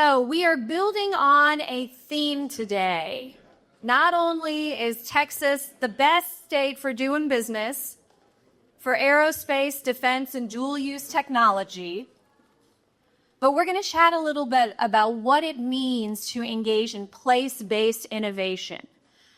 So we are building on a theme today. Not only is Texas the best state for doing business, for aerospace, defense, and dual-use technology, but we're going to chat a little bit about what it means to engage in place-based innovation,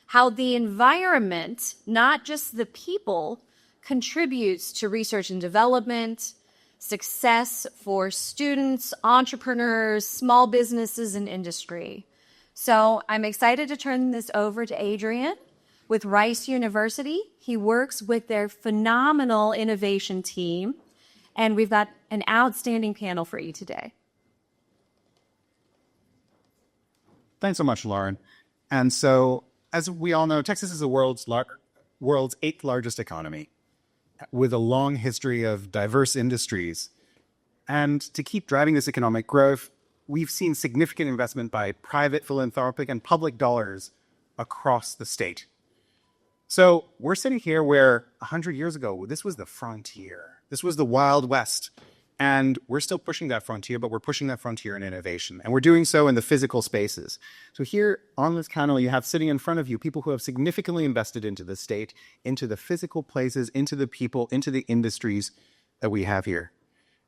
how the environment, not just the people, contributes to research and development, success for students, entrepreneurs, small businesses, and industry. So I'm excited to turn this over to Adrian with Rice University. He works with their phenomenal innovation team, and we've got an outstanding panel for you today. Thanks so much, Lauren. And so, as we all know, Texas is the world's 8th largest economy, with a long history of diverse industries. And to keep driving this economic growth, we've seen significant investment by private, philanthropic, and public dollars across the state. So we're sitting here where 100 years ago, this was the frontier. This was the Wild West. And we're still pushing that frontier, but we're pushing that frontier in innovation. And we're doing so in the physical spaces. So here on this panel, you have sitting in front of you people who have significantly invested into the state, into the physical places, into the people, into the industries that we have here.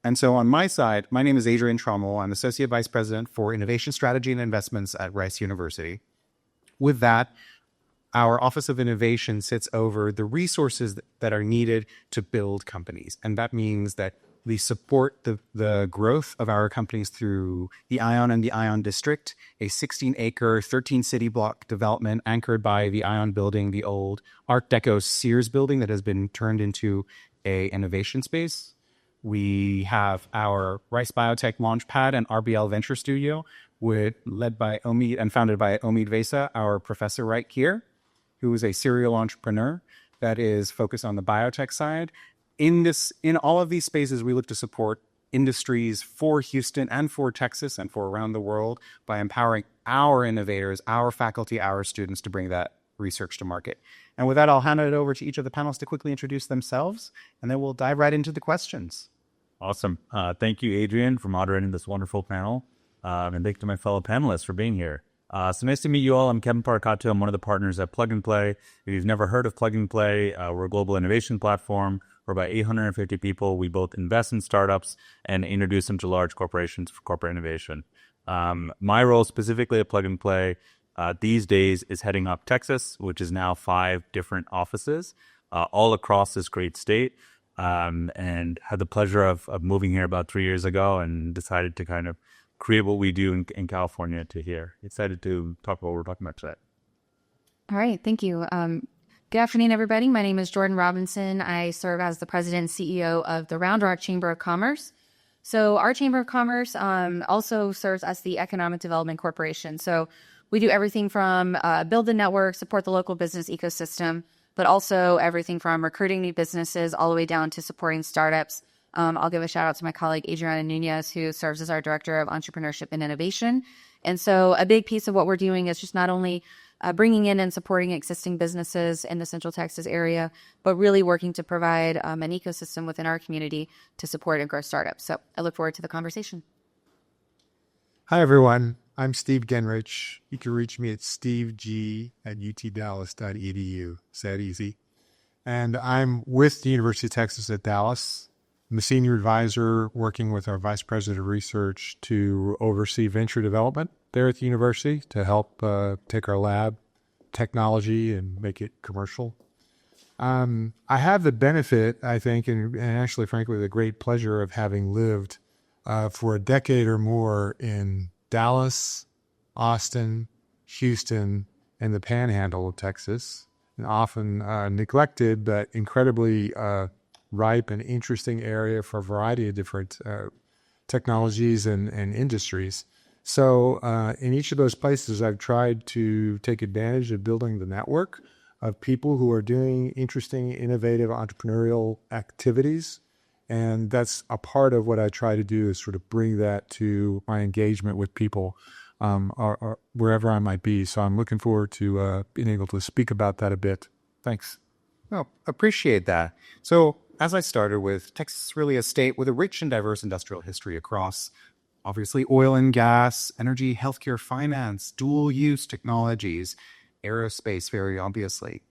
And so on my side, my name is Adrian Trommel. I'm Associate Vice President for Innovation Strategy and Investments at Rice University. With that, our Office of Innovation sits over the resources that are needed to build companies. And that means that we support the growth of our companies through the ION and the ION District, a 16-acre, 13-city block development anchored by the ION building, the old Art Deco Sears building that has been turned into an innovation space. We have our Rice Biotech Launchpad and RBL Venture Studio, led by Omid and founded by Omid Vesa, our professor right here, who is a serial entrepreneur that is focused on the biotech side. In all of these spaces, we look to support industries for Houston and for Texas and for around the world by empowering our innovators, our faculty, our students to bring that research to market. And with that, I'll hand it over to each of the panelists to quickly introduce themselves, and then we'll dive right into the questions. Awesome. Thank you, Adrian, for moderating this wonderful panel. And thank you to my fellow panelists for being here. So nice to meet you all. I'm Kevin Paracato. I'm one of the partners at Plug and Play. If you've never heard of Plug and Play, we're a global innovation platform. We're about 850 people. We both invest in startups and introduce them to large corporations for corporate innovation. My role specifically at Plug and Play these days is heading up Texas, which is now 5 different offices all across this great state. And had the pleasure of moving here about 3 years ago and decided to kind of create what we do in California to here. Excited to talk about what we're talking about today. All right. Thank you. Good afternoon, everybody. My name is Jordan Robinson. I serve as the president and CEO of the Round Rock Chamber of Commerce. So our Chamber of Commerce also serves as the Economic Development Corporation. So we do everything from build the network, support the local business ecosystem, but also everything from recruiting new businesses all the way down to supporting startups. I'll give a shout out to my colleague, Adriana Nunez, who serves as our Director of Entrepreneurship and Innovation. And so a big piece of what we're doing is just not only bringing in and supporting existing businesses in the Central Texas area, but really working to provide an ecosystem within our community to support and grow startups. So I look forward to the conversation. Hi, everyone. I'm Steve Genrich. You can reach me at steveg@utdallas.edu. It's that easy. And I'm with the University of Texas at Dallas. I'm a senior advisor working with our vice president of research to oversee venture development there at the university to help take our lab technology and make it commercial. I have the benefit, I think, and actually, frankly, the great pleasure of having lived for a decade or more in Dallas, Austin, Houston, and the Panhandle of Texas, and often neglected but incredibly ripe and interesting area for a variety of different technologies and industries. So in each of those places, I've tried to take advantage of building the network of people who are doing interesting, innovative, entrepreneurial activities. And that's a part of what I try to do is sort of bring that to my engagement with people or wherever I might be. So I'm looking forward to being able to speak about that a bit. Thanks. Well, appreciate that. So as I started with, Texas is really a state with a rich and diverse industrial history across obviously oil and gas, energy, healthcare, finance, dual use technologies, aerospace, very obviously.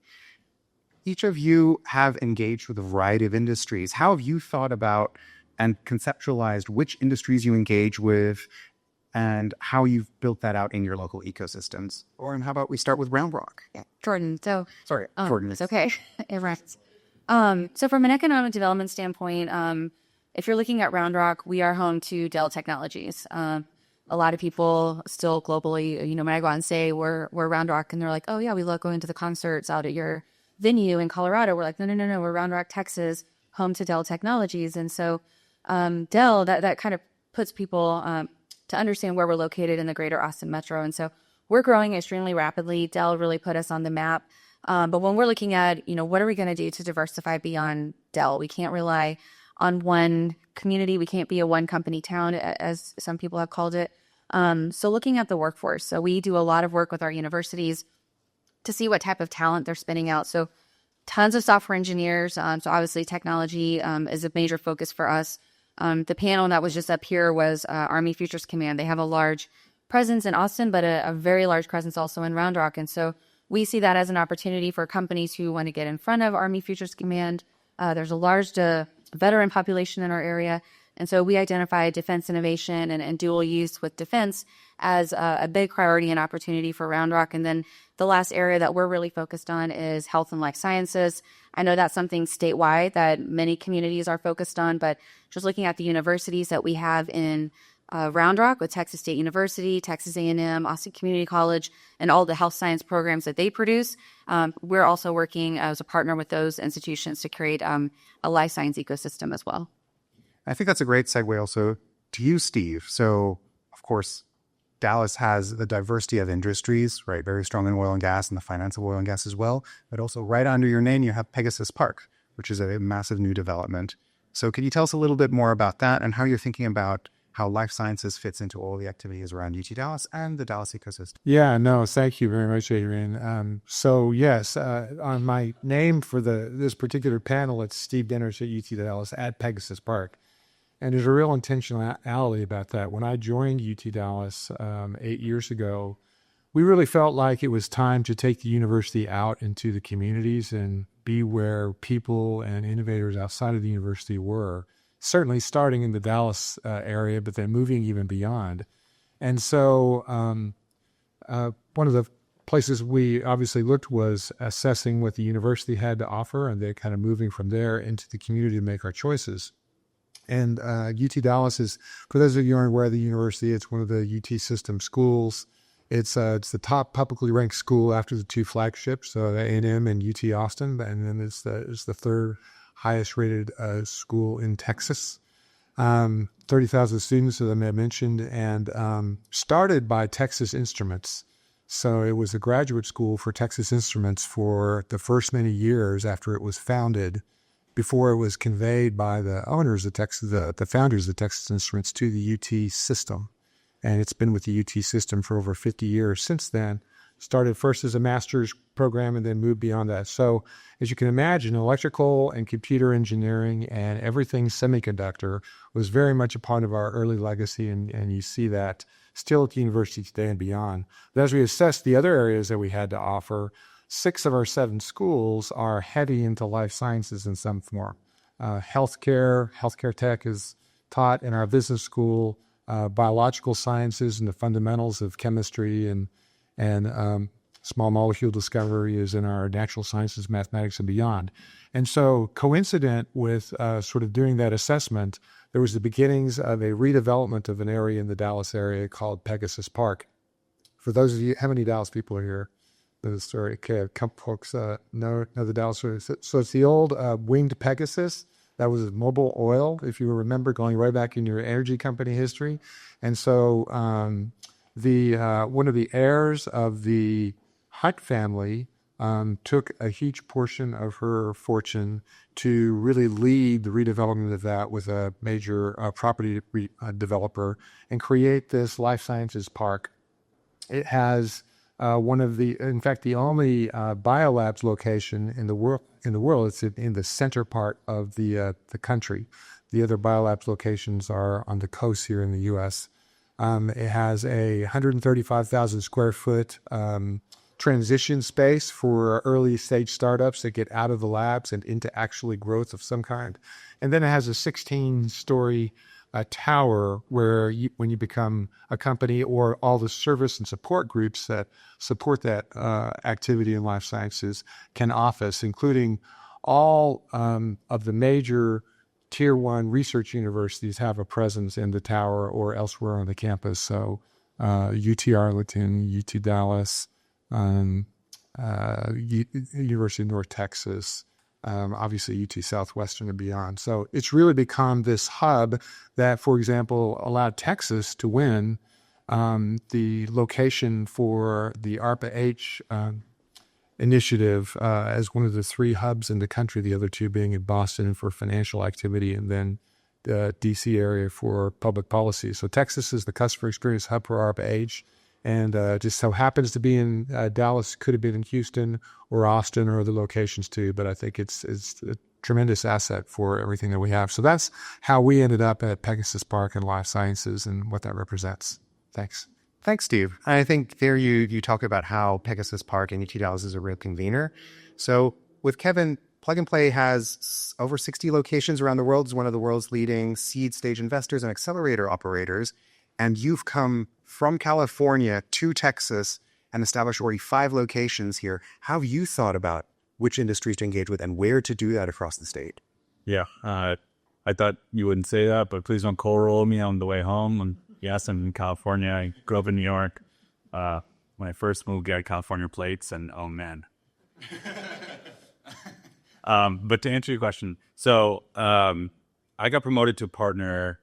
Each of you have engaged with a variety of industries. How have you thought about and conceptualized which industries you engage with and how you've built that out in your local ecosystems? Or how about we start with Round Rock? Yeah, Jordan. So Sorry, Jordan. it's okay. It rhymes. So from an economic development standpoint, if you're looking at Round Rock, we are home to Dell Technologies. A lot of people still globally, when I go out and say we're Round Rock, and they're like, oh yeah, we love going to the concerts out at your venue in Colorado. We're like, no, we're Round Rock, Texas, home to Dell Technologies. And so Dell, that kind of puts people to understand where we're located in the greater Austin metro. And so we're growing extremely rapidly. Dell really put us on the map. But when we're looking at, what are we going to do to diversify beyond Dell? We can't rely on one community. We can't be a one company town, as some people have called it. So looking at the workforce. So we do a lot of work with our universities to see what type of talent they're spinning out. So tons of software engineers. So obviously technology is a major focus for us. The panel that was just up here was Army Futures Command. They have a large presence in Austin, but a very large presence also in Round Rock. And so we see that as an opportunity for companies who want to get in front of Army Futures Command. There's a large veteran population in our area. And so we identify defense innovation and dual use with defense as a big priority and opportunity for Round Rock. And then the last area that we're really focused on is health and life sciences. I know that's something statewide that many communities are focused on, but just looking at the universities that we have in Round Rock with Texas State University, Texas A&M, Austin Community College, and all the health science programs that they produce, we're also working as a partner with those institutions to create a life science ecosystem as well. I think that's a great segue also to you, Steve. So, of course, Dallas has the diversity of industries, right? Very strong in oil and gas and the finance of oil and gas as well. But also right under your name, you have Pegasus Park, which is a massive new development. So can you tell us a little bit more about that and how you're thinking about how life sciences fits into all the activities around UT Dallas and the Dallas ecosystem? Yeah, no, thank you very much, Adrian. So yes, on my name for this particular panel, it's Steve Denners at UT Dallas at Pegasus Park. And there's a real intentionality about that. When I joined UT Dallas 8 years ago, we really felt like it was time to take the university out into the communities and be where people and innovators outside of the university were, certainly starting in the Dallas area, but then moving even beyond. And so one of the places we obviously looked was assessing what the university had to offer, and then kind of moving from there into the community to make our choices. And UT Dallas is, for those of you who aren't aware of the university, it's one of the UT system schools. It's the top publicly ranked school after the two flagships, so A&M and UT Austin, and then it's the third highest rated school in Texas. 30,000 students, as I mentioned, and started by Texas Instruments. So it was a graduate school for Texas Instruments for the first many years after it was founded, before it was conveyed by the owners of Texas, the founders of Texas Instruments, to the UT system. And it's been with the UT system for over 50 years since then. Started first as a master's program and then moved beyond that. So as you can imagine, electrical and computer engineering and everything semiconductor was very much a part of our early legacy, and you see that still at the university today and beyond. But as we assessed the other areas that we had to offer, 6 of our 7 schools are heavy into life sciences in some form. Healthcare tech is taught in our business school, biological sciences and the fundamentals of chemistry and small molecule discovery is in our natural sciences, mathematics, and beyond. And so coincident with sort of doing that assessment, there was the beginnings of a redevelopment of an area in the Dallas area called Pegasus Park. For those of you, how many Dallas people are here? Sorry, okay, a couple folks know the Dallas story. So it's the old winged Pegasus. That was Mobil Oil, if you remember, going right back in your energy company history. And so one of the heirs of the Hunt family took a huge portion of her fortune to really lead the redevelopment of that with a major property developer and create this life sciences park. It has in fact, the only biolabs location in the world. It's in the center part of the country. The other biolabs locations are on the coast here in the U.S. It has a 135,000 square foot transition space for early stage startups that get out of the labs and into actually growth of some kind. And then it has a 16-story tower where when you become a company, or all the service and support groups that support that activity in life sciences can office, including all of the major tier one research universities have a presence in the tower or elsewhere on the campus. So UT Arlington, UT Dallas, University of North Texas, obviously UT Southwestern and beyond. So it's really become this hub that, for example, allowed Texas to win the location for the ARPA-H initiative as one of the 3 hubs in the country, the other 2 being in Boston for financial activity, and then the DC area for public policy. So Texas is the customer experience hub for ARPA-H, and just so happens to be in Dallas. Could have been in Houston or Austin or other locations too, but I think it's a tremendous asset for everything that we have. So that's how we ended up at Pegasus Park and Life Sciences and what that represents. Thanks. Thanks, Steve. I think there you talk about how Pegasus Park and UT Dallas is a real convener. So with Kevin, Plug and Play has over 60 locations around the world. It's one of the world's leading seed stage investors and accelerator operators. And you've come from California to Texas and established already 5 locations here. How have you thought about which industries to engage with and where to do that across the state? Yeah, I thought you wouldn't say that, but please don't cold roll me on the way home. And yes, I'm in California. I grew up in New York. When I first moved, I got California plates, and oh man. But to answer your question, so I got promoted to partner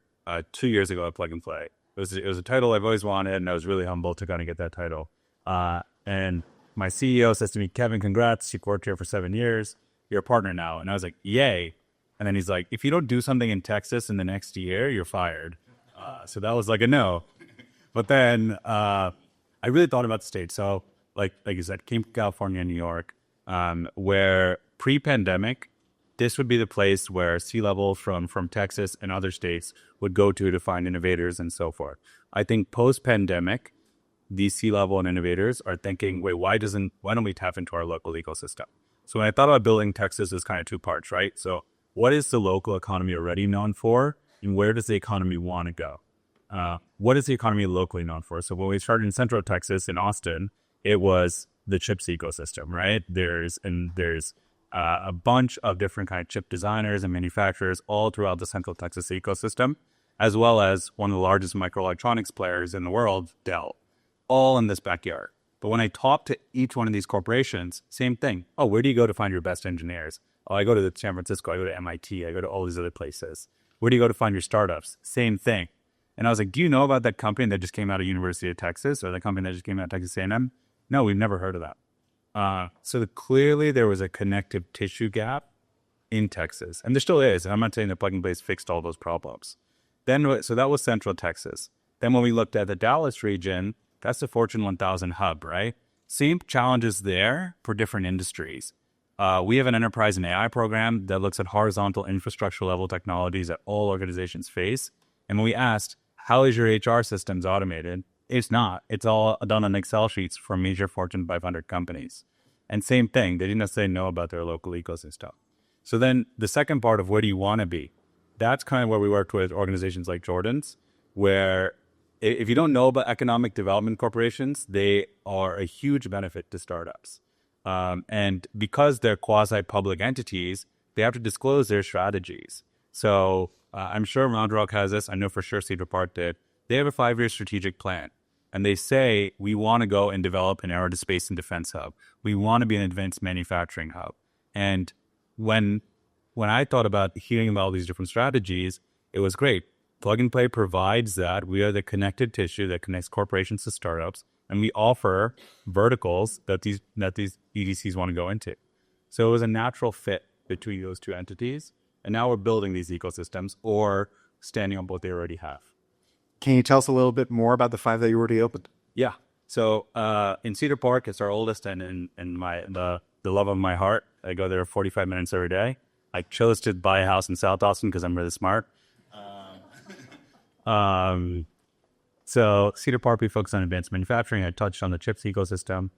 2 years ago at Plug and Play. It was a title I've always wanted, and I was really humbled to kind of get that title. And my CEO says to me, Kevin, congrats. You've worked here for 7 years. You're a partner now. And I was like, yay. And then he's like, if you don't do something in Texas in the next year, you're fired. So that was like a no. But then I really thought about the state. So like you said, came to California and New York, where pre-pandemic, this would be the place where C-level from Texas and other states would go to find innovators and so forth. I think post-pandemic, these C-level and innovators are thinking, wait, why don't we tap into our local ecosystem? So when I thought about building Texas, it's kind of 2 parts, right? So what is the local economy already known for, and where does the economy want to go? What is the economy locally known for? So when we started in Central Texas, in Austin, it was the chips ecosystem, right? There's a bunch of different kind of chip designers and manufacturers all throughout the Central Texas ecosystem, as well as one of the largest microelectronics players in the world, Dell, all in this backyard. But when I talk to each one of these corporations, same thing. Oh, where do you go to find your best engineers? Oh, I go to San Francisco, I go to MIT, I go to all these other places. Where do you go to find your startups? Same thing. And I was like, do you know about that company that just came out of University of Texas, or the company that just came out of Texas A&M? No, we've never heard of that. So clearly there was a connective tissue gap in Texas, and there still is. And I'm not saying that Plug and Play fixed all those problems. So that was Central Texas. Then when we looked at the Dallas region, that's the Fortune 1000 hub, right? Same challenges there for different industries. We have an enterprise and AI program that looks at horizontal infrastructure level technologies that all organizations face. And when we asked, how is your HR systems automated? It's not. It's all done on Excel sheets for major Fortune 500 companies. And same thing, they didn't necessarily know about their local ecosystem. So then the second part of where do you want to be? That's kind of where we worked with organizations like Jordan's, where if you don't know about economic development corporations, they are a huge benefit to startups. And because they're quasi-public entities, they have to disclose their strategies. So I'm sure Round Rock has this. I know for sure Cedar Park did. They have a 5-year strategic plan. And they say, we want to go and develop an aerospace and defense hub. We want to be an advanced manufacturing hub. And when I thought about hearing about all these different strategies, it was great. Plug and Play provides that. We are the connected tissue that connects corporations to startups. And we offer verticals that these EDCs want to go into. So it was a natural fit between those two entities. And now we're building these ecosystems or standing on what they already have. Can you tell us a little bit more about the 5 that you already opened? Yeah. So in Cedar Park, it's our oldest and the love of my heart. I go there 45 minutes every day. I chose to buy a house in South Austin because I'm really smart. So Cedar Park, we focus on advanced manufacturing. I touched on the CHIPS ecosystem.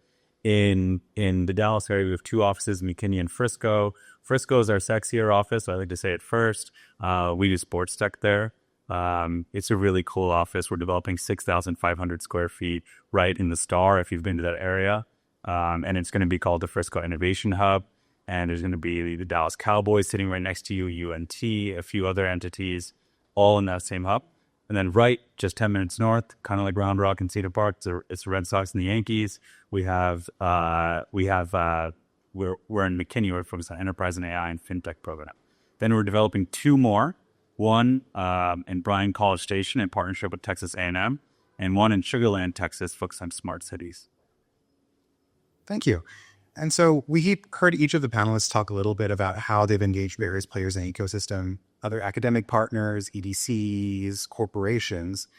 In the Dallas area, we have 2 offices, McKinney and Frisco. Frisco is our sexier office, so I like to say it first. We do sports tech there. It's a really cool office. We're developing 6,500 square feet right in the Star, if you've been to that area. And it's going to be called the Frisco Innovation Hub. And there's going to be the Dallas Cowboys sitting right next to you, UNT, a few other entities, all in that same hub. And then right, just 10 minutes north, kind of like Round Rock and Cedar Park, it's the Red Sox and the Yankees. We're in McKinney. We're focused on enterprise and AI and fintech program. Then we're developing 2 more. One in Bryan College Station in partnership with Texas A&M, and one in Sugar Land, Texas, focused on smart cities. Thank you. And so we heard each of the panelists talk a little bit about how they've engaged various players in the ecosystem, other academic partners, EDCs, corporations.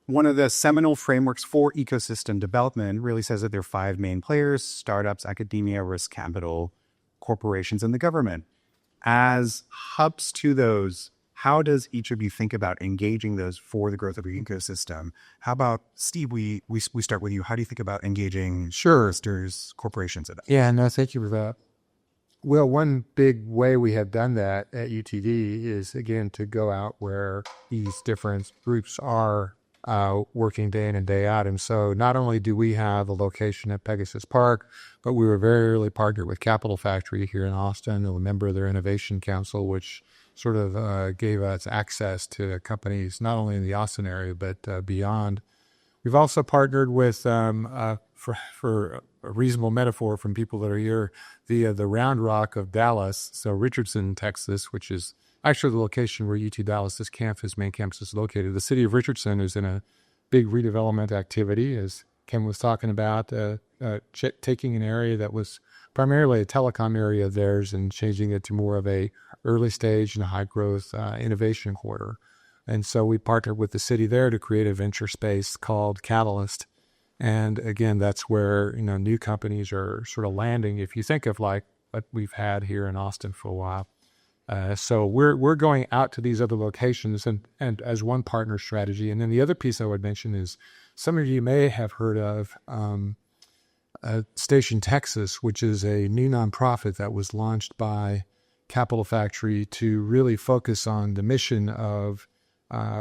One of the seminal frameworks for ecosystem development really says that there are 5 main players: startups, academia, risk capital, corporations, and the government. As hubs to those, how does each of you think about engaging those for the growth of your ecosystem? How about, Steve, we start with you. How do you think about engaging investors, corporations? Yeah, no, thank you for that. Well, one big way we have done that at UTD is, again, to go out where these different groups are working day in and day out. And so not only do we have a location at Pegasus Park, but we were very early partnered with Capital Factory here in Austin, a member of their Innovation Council, which sort of gave us access to companies not only in the Austin area, but beyond. We've also partnered with, for a reasonable metaphor from people that are here, the Round Rock of Dallas, so Richardson, Texas, which is actually the location where UT Dallas, main campus is located. The city of Richardson is in a big redevelopment activity, as Ken was talking about, taking an area that was primarily a telecom area of theirs and changing it to more of a early stage and high growth innovation quarter. And so we partnered with the city there to create a venture space called Catalyst. And again, that's where, new companies are sort of landing. If you think of like what we've had here in Austin for a while. So we're going out to these other locations and as one partner strategy. And then the other piece I would mention is some of you may have heard of Station Texas, which is a new nonprofit that was launched by Capital Factory to really focus on the mission of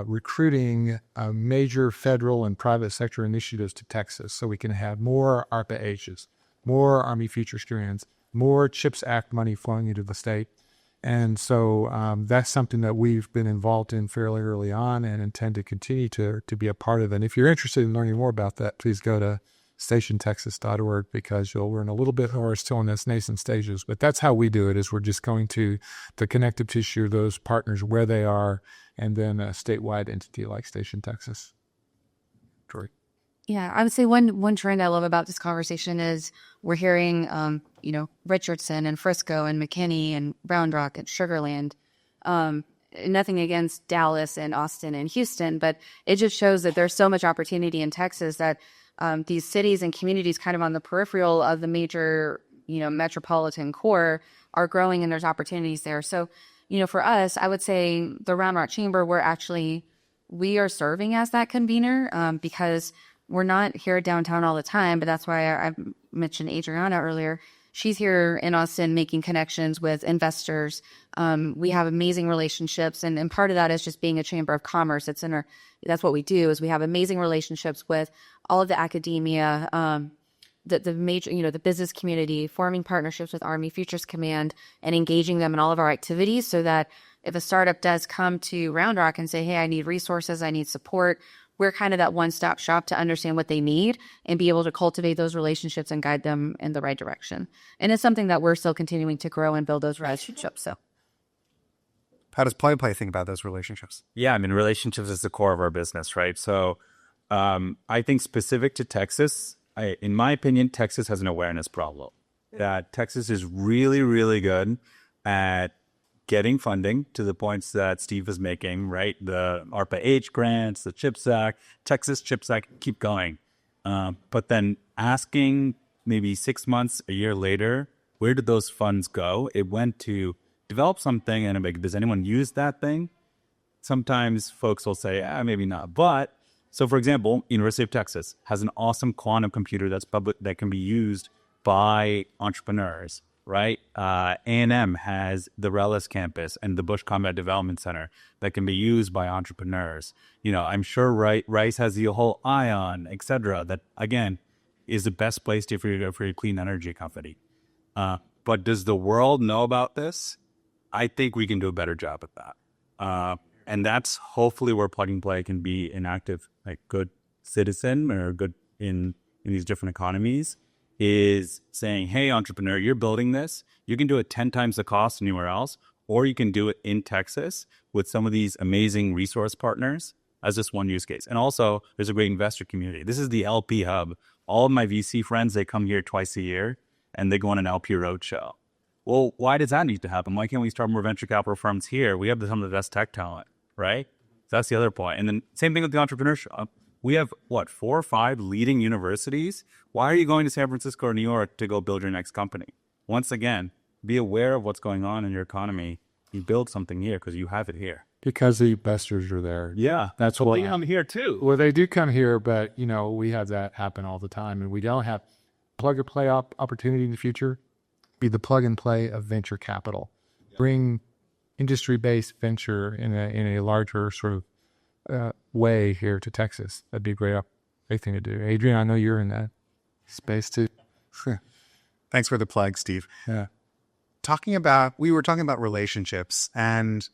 recruiting major federal and private sector initiatives to Texas so we can have more ARPA-H's, more Army Futures Grants, more CHIPS Act money flowing into the state. And so that's something that we've been involved in fairly early on and intend to continue to be a part of. And if you're interested in learning more about that, please go to stationtexas.org because you'll learn a little bit more still in its nascent stages. But that's how we do it, is we're just going to the connective tissue, those partners where they are, and then a statewide entity like Station Texas. Troy. Yeah, I would say one trend I love about this conversation is we're hearing, Richardson and Frisco and McKinney and Round Rock and Sugar Land. Nothing against Dallas and Austin and Houston, but it just shows that there's so much opportunity in Texas that these cities and communities kind of on the peripheral of the major, metropolitan core are growing and there's opportunities there. So, for us, I would say the Round Rock Chamber, we are serving as that convener because we're not here downtown all the time, but that's why I mentioned Adriana earlier. She's here in Austin making connections with investors. We have amazing relationships, and part of that is just being a chamber of commerce. That's what we do, is we have amazing relationships with all of the academia, the major, the business community, forming partnerships with Army Futures Command and engaging them in all of our activities so that if a startup does come to Round Rock and say, hey, I need resources, I need support, we're kind of that one-stop shop to understand what they need and be able to cultivate those relationships and guide them in the right direction. And it's something that we're still continuing to grow and build those relationships. So how does Plug think about those relationships? Yeah, relationships is the core of our business, right? So I think specific to Texas, in my opinion, Texas has an awareness problem. That Texas is really, really good at getting funding to the points that Steve was making, right? The ARPA-H grants, the CHIPS Act, Texas CHIPS Act, keep going. But then asking maybe 6 months, a year later, where did those funds go? It went to develop something, and I'm like, does anyone use that thing? Sometimes folks will say, maybe not. But So, for example, University of Texas has an awesome quantum computer that's public that can be used by entrepreneurs, right? A&M has the Rellis campus and the Bush Combat Development Center that can be used by entrepreneurs. You know, I'm sure Rice has the whole ION, et cetera, that, again, is the best place for your clean energy company. But does the world know about this? I think we can do a better job at that. And that's hopefully where Plug and Play can be an active, like, good citizen or good in these different economies, is saying, hey, entrepreneur, you're building this. You can do it 10 times the cost anywhere else, or you can do it in Texas with some of these amazing resource partners as just one use case. And also, there's a great investor community. This is the LP hub. All of my VC friends, they come here twice a year, and they go on an LP roadshow. Well, why does that need to happen? Why can't we start more venture capital firms here? We have some of the best tech talent, right? That's the other point. And then same thing with the entrepreneurship. We have, 4 or 5 leading universities. Why are you going to San Francisco or New York to go build your next company? Once again, be aware of what's going on in your economy. You build something here because you have it here. Because the investors are there. Yeah, That's what they come here too. Well, they do come here, but, you know, we have that happen all the time. And we don't have plug and play opportunity in the future. Be the plug and play of venture capital. Bring industry-based venture in a larger sort of way here to Texas. That'd be a great thing to do. Adrian, I know you're in that space too. Thanks for the plug, Steve. Yeah. We were talking about relationships, and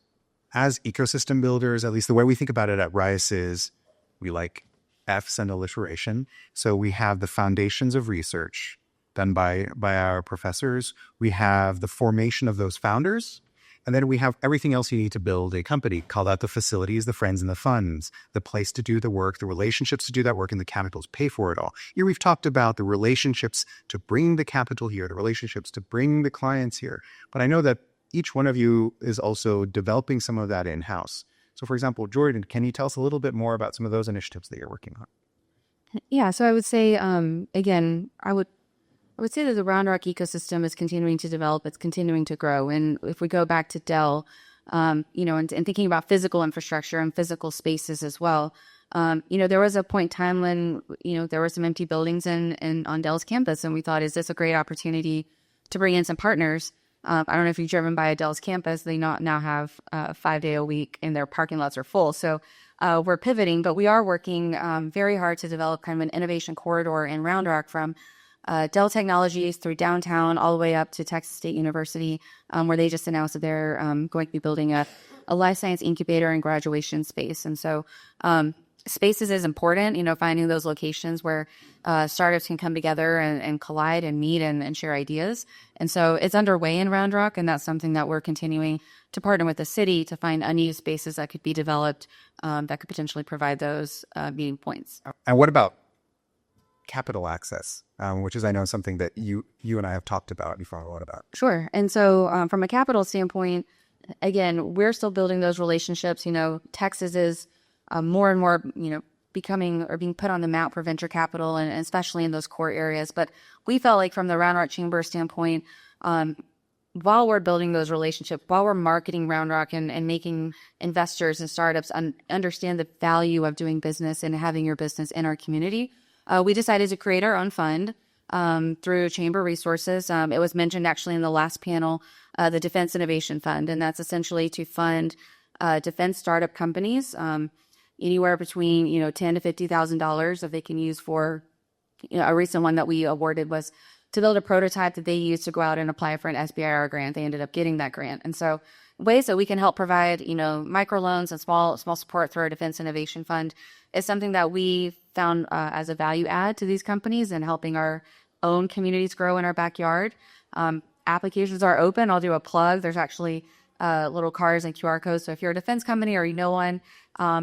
as ecosystem builders, at least the way we think about it at Rice is we like F's and alliteration. So we have the foundations of research done by our professors. We have the formation of those founders. And then we have everything else you need to build a company. Call that the facilities, the friends and the funds, the place to do the work, the relationships to do that work, and the capitals pay for it all. Here we've talked about the relationships to bring the capital here, the relationships to bring the clients here. But I know that each one of you is also developing some of that in-house. So for example, Jordan, can you tell us a little bit more about some of those initiatives that you're working on? Yeah, so I would say, again, I would say that the Round Rock ecosystem is continuing to develop. It's continuing to grow. And if we go back to Dell, and thinking about physical infrastructure and physical spaces as well, there was a point in time when, there were some empty buildings on Dell's campus. And we thought, is this a great opportunity to bring in some partners? I don't know if you've driven by a Dell's campus. They now have 5 day a week and their parking lots are full. So we're pivoting, but we are working very hard to develop kind of an innovation corridor in Round Rock from Dell Technologies through downtown all the way up to Texas State University, where they just announced that they're going to be building a life science incubator and graduation space. And so spaces is important, finding those locations where startups can come together and collide and meet and share ideas. And so it's underway in Round Rock, and that's something that we're continuing to partner with the city to find unused spaces that could be developed that could potentially provide those meeting points. And what about capital access, which is, I know, something that you and I have talked about before a lot about. Sure. And so from a capital standpoint, again, we're still building those relationships. Texas is more and more, becoming or being put on the map for venture capital, and especially in those core areas. But we felt like from the Round Rock Chamber standpoint, while we're building those relationships, while we're marketing Round Rock and making investors and startups understand the value of doing business and having your business in our community, we decided to create our own fund through chamber resources. It was mentioned actually in the last panel, the Defense Innovation Fund, and that's essentially to fund defense startup companies anywhere between $10,000 to $50,000 that they can use for. A recent one that we awarded was to build a prototype that they used to go out and apply for an SBIR grant. They ended up getting that grant, and so ways that we can help provide microloans and small support through our Defense Innovation Fund is something that we found as a value add to these companies and helping our own communities grow in our backyard. Applications are open. I'll do a plug. There's actually little cards and QR codes. So if you're a defense company or you know one,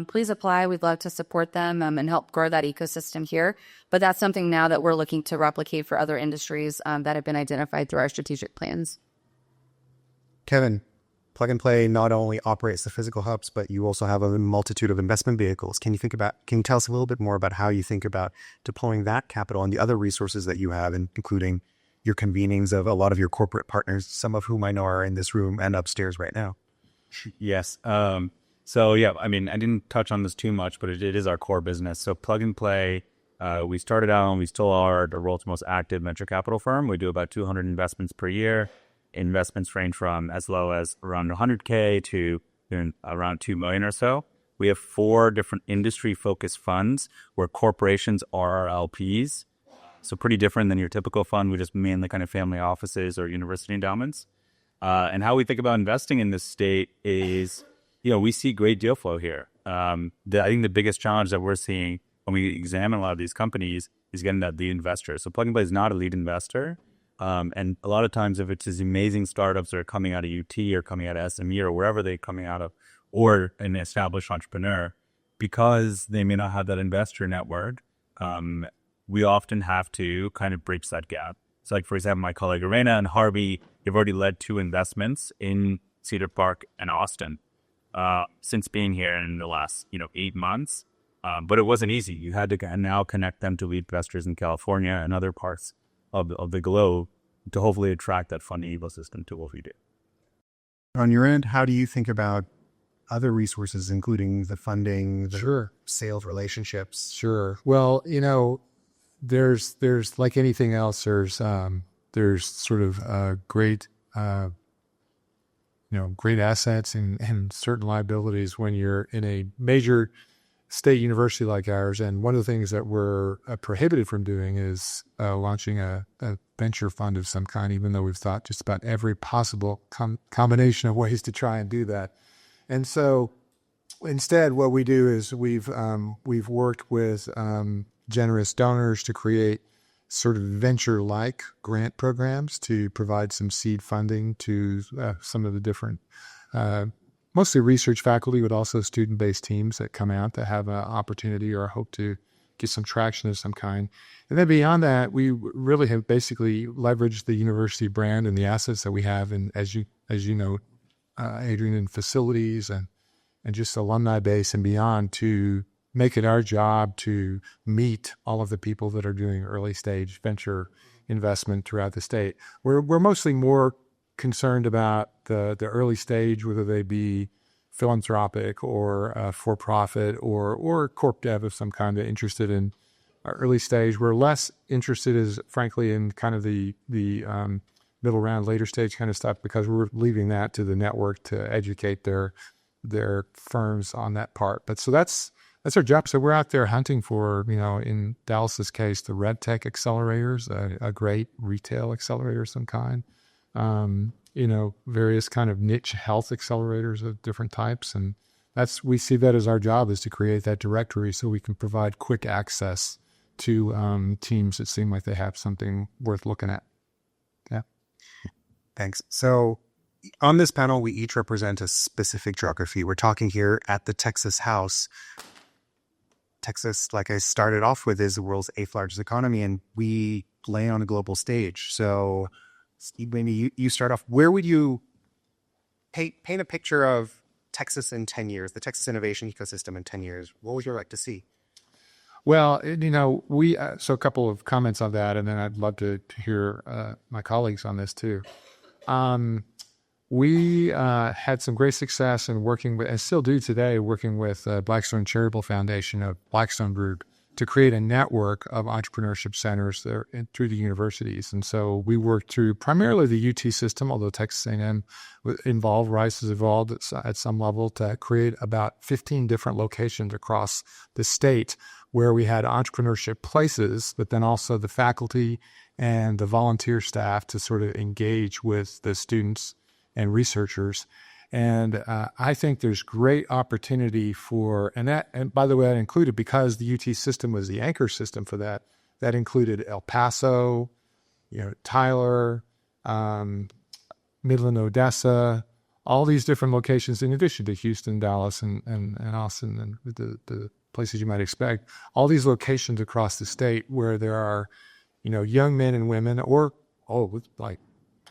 please apply. We'd love to support them and help grow that ecosystem here. But that's something now that we're looking to replicate for other industries that have been identified through our strategic plans. Kevin, Plug and Play not only operates the physical hubs, but you also have a multitude of investment vehicles. Can you tell us a little bit more about how you think about deploying that capital and the other resources that you have, including your convenings of a lot of your corporate partners, some of whom I know are in this room and upstairs right now? Yes. So yeah, I mean, I didn't touch on this too much, but it is our core business. So Plug and Play, we started out and we still are the world's most active venture capital firm. We do about 200 investments per year. Investments range from as low as around 100K to around 2 million or so. We have 4 different industry-focused funds where corporations are our LPs. So pretty different than your typical fund. We just mainly kind of family offices or university endowments. And how we think about investing in this state is, we see great deal flow here. I think the biggest challenge that we're seeing when we examine a lot of these companies is getting that lead investor. So Plug and Play is not a lead investor. And a lot of times if it's these amazing startups that are coming out of UT or coming out of SME or wherever they're coming out of, or an established entrepreneur, because they may not have that investor network, we often have to kind of bridge that gap. So like, for example, my colleague Arena and Harvey have already led 2 investments in Cedar Park and Austin since being here in the last, 8 months. But it wasn't easy. You had to now connect them to lead investors in California and other parts of the globe to hopefully attract that funding ecosystem to what we do. On your end, how do you think about other resources, including the funding, the sales relationships? Sure. Well, there's like anything else, there's sort of great great assets and certain liabilities when you're in a major state university like ours. And one of the things that we're prohibited from doing is launching a venture fund of some kind, even though we've thought just about every possible combination of ways to try and do that. And so instead, what we do is we've worked with generous donors to create sort of venture-like grant programs to provide some seed funding to some of the different, mostly research faculty, but also student-based teams that come out that have an opportunity or hope to get some traction of some kind. And then beyond that, we really have basically leveraged the university brand and the assets that we have, and as you know, Adrian, in facilities and just alumni base and beyond, to make it our job to meet all of the people that are doing early stage venture investment throughout the state. We're mostly more concerned about the early stage, whether they be philanthropic or for-profit or corp dev of some kind, that interested in early stage. We're less interested, as frankly, in kind of the middle round, later stage kind of stuff, because we're leaving that to the network to educate their firms on that part. But so that's our job. So we're out there hunting for, in Dallas's case, the red tech accelerators, a great retail accelerator of some kind, various kind of niche health accelerators of different types. And we see that as our job, is to create that directory so we can provide quick access to teams that seem like they have something worth looking at. Yeah. Thanks. So on this panel, we each represent a specific geography. We're talking here at the Texas House. Texas, like I started off with, is the world's 8th largest economy, and we play on a global stage. So maybe you start off. Where would you paint a picture of Texas in 10 years, the Texas innovation ecosystem in 10 years? What would you like to see? Well, so a couple of comments on that, and then I'd love to hear my colleagues on this too. We had some great success in working with, and still do today, working with Blackstone Charitable Foundation of Blackstone Group to create a network of entrepreneurship centers there through the universities. And so we worked through primarily the UT system, although Texas A&M involved, Rice has evolved at some level to create about 15 different locations across the state where we had entrepreneurship places, but then also the faculty and the volunteer staff to sort of engage with the students and researchers. And I think there's great opportunity for, and by the way, that included, because the UT system was the anchor system for that, that included El Paso, Tyler, Midland, Odessa, all these different locations, in addition to Houston, Dallas, and Austin, and the places you might expect, all these locations across the state where there are, young men and women, or, like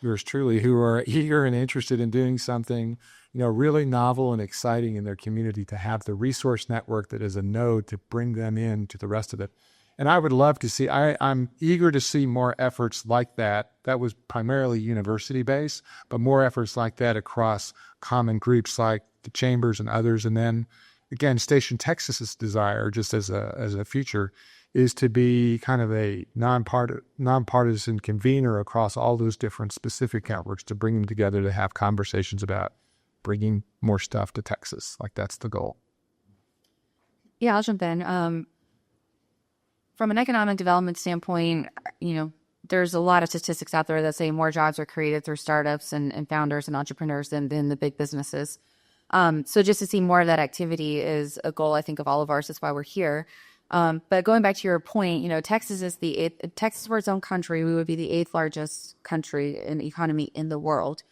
yours truly, who are eager and interested in doing something, really novel and exciting in their community, to have the resource network that is a node to bring them in to the rest of it. And I would love to see, I'm eager to see more efforts like that. That was primarily university-based, but more efforts like that across common groups like the chambers and others. And then again, Station Texas's desire, just as a future, is to be kind of a nonpartisan convener across all those different specific networks to bring them together to have conversations about bringing more stuff to Texas. Like that's the goal. Yeah, I'll jump in. From an economic development standpoint, there's a lot of statistics out there that say more jobs are created through startups and founders and entrepreneurs than the big businesses. So just to see more of that activity is a goal, I think, of all of ours. That's why we're here. But going back to your point, Texas is the eighth. Texas were its own country. We would be the 8th largest country in economy in the world.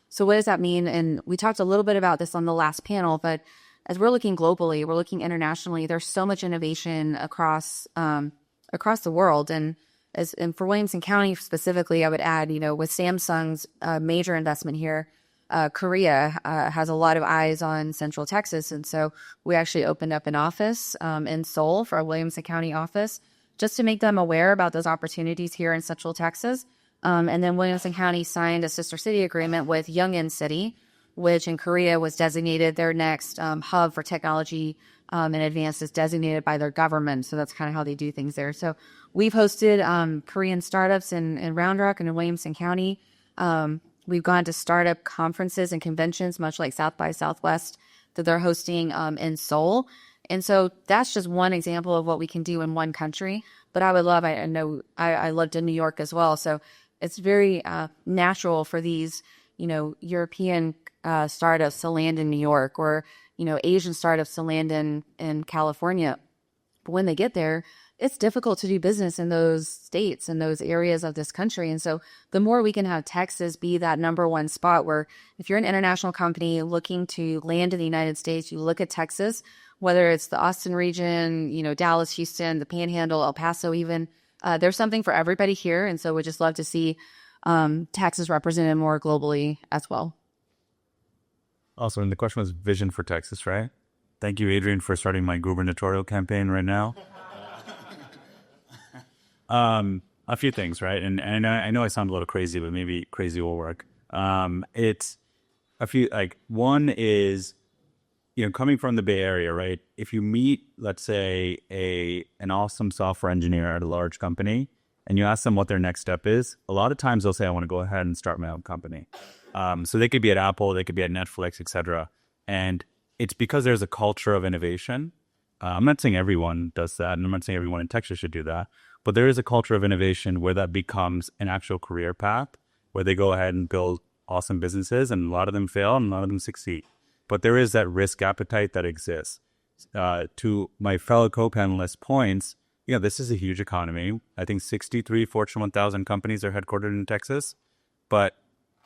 So what does that mean? And we talked a little bit about this on the last panel, but as we're looking globally, we're looking internationally, there's so much innovation across the world. And for Williamson County specifically, I would add, with Samsung's major investment here, Korea has a lot of eyes on Central Texas. And so we actually opened up an office in Seoul for our Williamson County office just to make them aware about those opportunities here in Central Texas. And then Williamson County signed a sister city agreement with Yongin City, which in Korea was designated their next hub for technology and advances designated by their government. So that's kind of how they do things there. So we've hosted Korean startups in Round Rock and in Williamson County. We've gone to startup conferences and conventions, much like South by Southwest, that they're hosting in Seoul. And so that's just one example of what we can do in one country. But I lived in New York as well. So it's very natural for these, European startups to land in New York or, Asian startups to land in California. But when they get there, it's difficult to do business in those states and those areas of this country. And so the more we can have Texas be that number one spot where if you're an international company looking to land in the United States, you look at Texas, whether it's the Austin region, Dallas, Houston, the Panhandle, El Paso even, there's something for everybody here. And so we'd just love to see Texas represented more globally as well. Also, and the question was vision for Texas, right? Thank you, Adrian, for starting my gubernatorial campaign right now. A few things, right? And I know I sound a little crazy, but maybe crazy will work. It's a few, one is, coming from the Bay Area, right? If you meet, let's say, an awesome software engineer at a large company and you ask them what their next step is, a lot of times they'll say, I want to go ahead and start my own company. So they could be at Apple, they could be at Netflix, etc. And it's because there's a culture of innovation. I'm not saying everyone does that, and I'm not saying everyone in Texas should do that. But there is a culture of innovation where that becomes an actual career path, where they go ahead and build awesome businesses, and a lot of them fail and a lot of them succeed. But there is that risk appetite that exists. To my fellow co-panelists' points, this is a huge economy. I think 63 Fortune 1000 companies are headquartered in Texas. But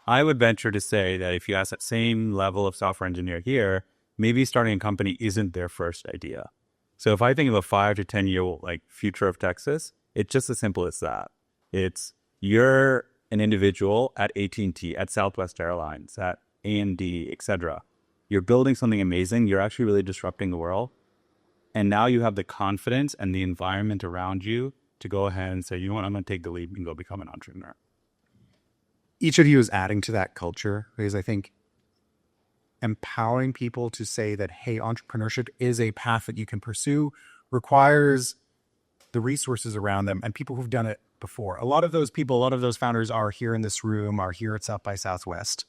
I would venture to say that if you ask that same level of software engineer here, maybe starting a company isn't their first idea. So if I think of a 5 to 10 year future of Texas, it's just as simple as that. It's you're an individual at AT&T, at Southwest Airlines, at AMD, etc. You're building something amazing. You're actually really disrupting the world. And now you have the confidence and the environment around you to go ahead and say, I'm going to take the leap and go become an entrepreneur. Each of you is adding to that culture because I think empowering people to say that, hey, entrepreneurship is a path that you can pursue requires the resources around them and people who've done it before. A lot of those people, a lot of those founders are here in this room, are here at South by Southwest.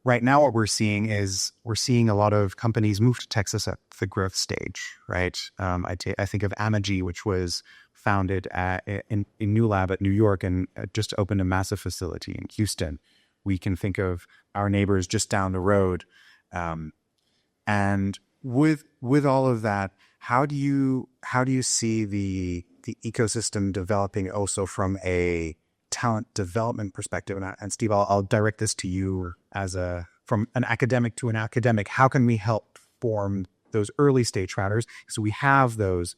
Right now, what we're seeing is a lot of companies move to Texas at the growth stage, right? I think of Amagy, which was founded in New Lab at New York and just opened a massive facility in Houston. We can think of our neighbors just down the road. And with all of that, how do you see the ecosystem developing also from a talent development perspective? And Steve, I'll direct this to you from an academic to an academic. How can we help form those early stage founders? So we have those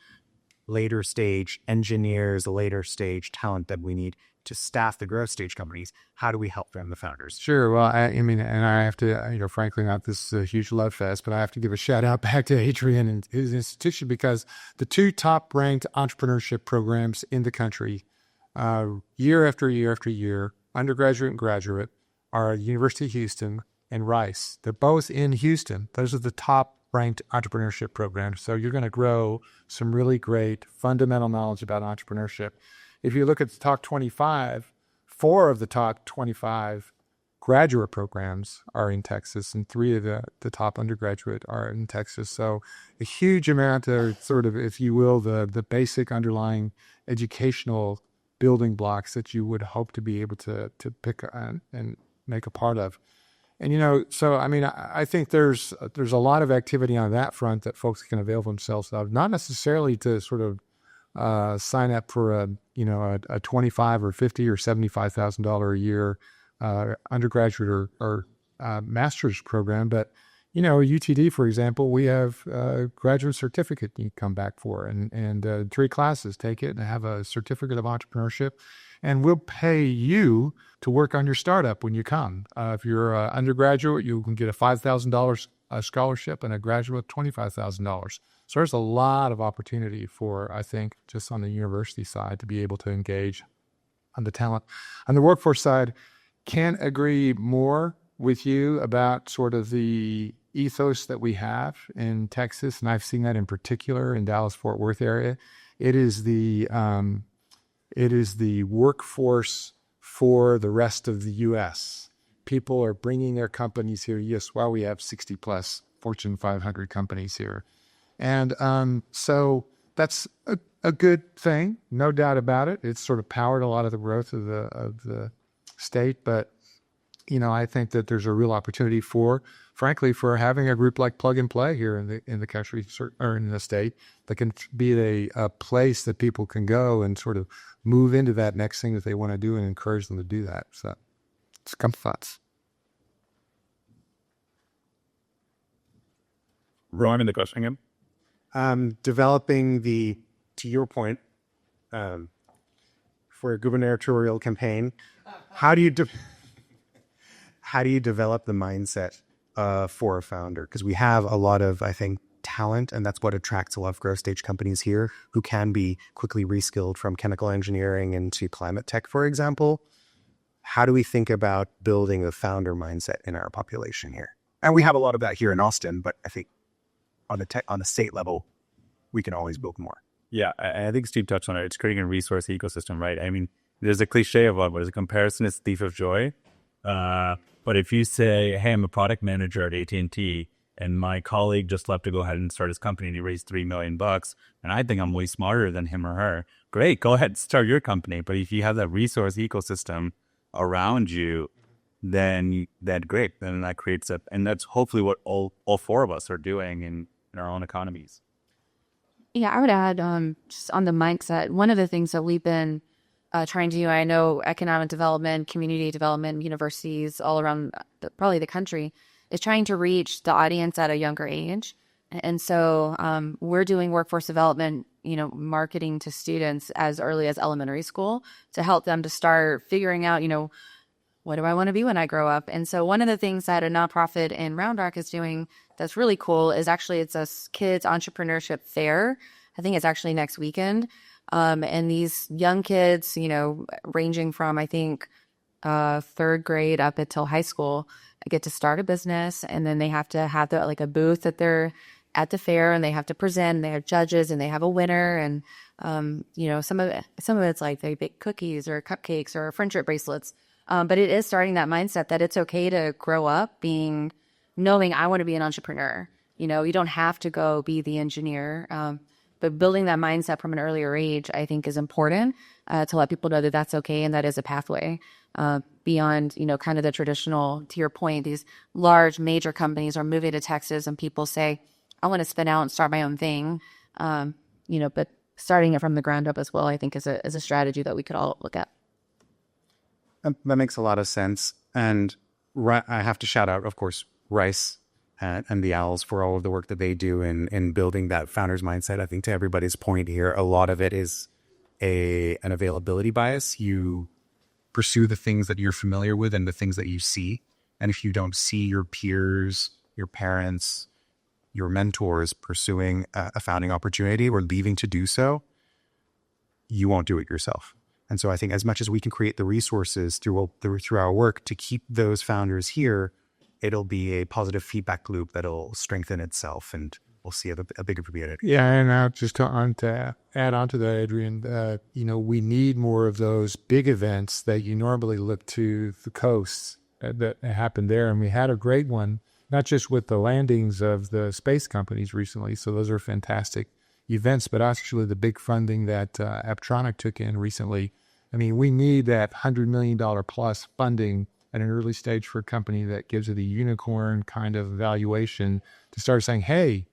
later stage engineers, the later stage talent that we need to staff the growth stage companies. How do we help them, the founders? Sure. Well, I have to, frankly, not this huge love fest, but I have to give a shout out back to Adrian and his institution because the 2 top ranked entrepreneurship programs in the country, year after year after year, undergraduate and graduate, are University of Houston and Rice. They're both in Houston. Those are the top ranked entrepreneurship programs. So you're going to grow some really great fundamental knowledge about entrepreneurship. If you look at the top 25, 4 of the top 25 graduate programs are in Texas, and 3 of the top undergraduate are in Texas. So a huge amount of sort of, if you will, the basic underlying educational building blocks that you would hope to be able to pick on and make a part of. And, so, I mean, I think there's a lot of activity on that front that folks can avail themselves of, not necessarily to sort of sign up for a $25 or $50 or $75,000 a year undergraduate or master's program, but UTD, for example, we have a graduate certificate you can come back for, and 3 classes, take it and have a certificate of entrepreneurship, and we'll pay you to work on your startup when you come. If you're an undergraduate, you can get a $5,000 scholarship, and a graduate $25,000. So there's a lot of opportunity for, I think, just on the university side to be able to engage on the talent. On the workforce side, can't agree more with you about sort of the ethos that we have in Texas, and I've seen that in particular in Dallas-Fort Worth area. It is the workforce for the rest of the U.S. People are bringing their companies here. Yes, well, we have 60 plus Fortune 500 companies here, and so that's a good thing, no doubt about it. It's sort of powered a lot of the growth of the state, but I think that there's a real opportunity frankly, for having a group like Plug and Play here in the country or in the state that can be a place that people can go and sort of move into that next thing that they want to do and encourage them to do that. So, it's a couple thoughts. Ryan, the question again? Developing to your point, for a gubernatorial campaign, how do you develop the mindset for a founder? Because we have a lot of, I think, talent, and that's what attracts a lot of growth stage companies here who can be quickly reskilled from chemical engineering into climate tech, for example. How do we think about building a founder mindset in our population here? And we have a lot of that here in Austin, but I think on the state level, we can always build more. Yeah, I think Steve touched on it. It's creating a resource ecosystem, right? I mean, there's a cliche of what is a comparison is thief of joy. But if you say, hey, I'm a product manager at AT&T and my colleague just left to go ahead and start his company and he raised $3 million and I think I'm way smarter than him or her, great, go ahead and start your company. But if you have that resource ecosystem around you, then great. Then that creates and that's hopefully what all 4 of us are doing in our own economies. Yeah, I would add just on the mindset, one of the things that we've been trying to do, I know economic development, community development, universities all around probably the country, is trying to reach the audience at a younger age. And so we're doing workforce development, marketing to students as early as elementary school to help them to start figuring out, what do I want to be when I grow up? And so one of the things that a nonprofit in Round Rock is doing that's really cool is actually it's a kids entrepreneurship fair. I think it's actually next weekend. And these young kids, ranging from, I think, 3rd grade up until high school, get to start a business, and then they have to have a booth that they're at the fair, and they have to present, and they have judges, and they have a winner, and some of it's like they bake cookies or cupcakes or friendship bracelets. But it is starting that mindset that it's okay to grow up knowing I want to be an entrepreneur. You don't have to go be the engineer. But building that mindset from an earlier age, I think, is important to let people know that that's okay and that is a pathway beyond, kind of the traditional, to your point, these large major companies are moving to Texas and people say, I want to spin out and start my own thing. But starting it from the ground up as well, I think is a strategy that we could all look at. That makes a lot of sense. And I have to shout out, of course, Rice and the Owls for all of the work that they do in building that founder's mindset. I think to everybody's point here, a lot of it is an availability bias. You pursue the things that you're familiar with and the things that you see. And if you don't see your peers, your parents, your mentors pursuing a founding opportunity or leaving to do so, you won't do it yourself. And so I think as much as we can create the resources through our work to keep those founders here, it'll be a positive feedback loop that'll strengthen itself, and we'll see a bigger community. Yeah, and just to add on to that, Adrian, we need more of those big events that you normally look to the coasts that happened there. And we had a great one, not just with the landings of the space companies recently. So those are fantastic events, but actually the big funding that Apptronik took in recently. I mean, we need that $100 million plus funding at an early stage for a company that gives it a unicorn kind of valuation to start saying, hey,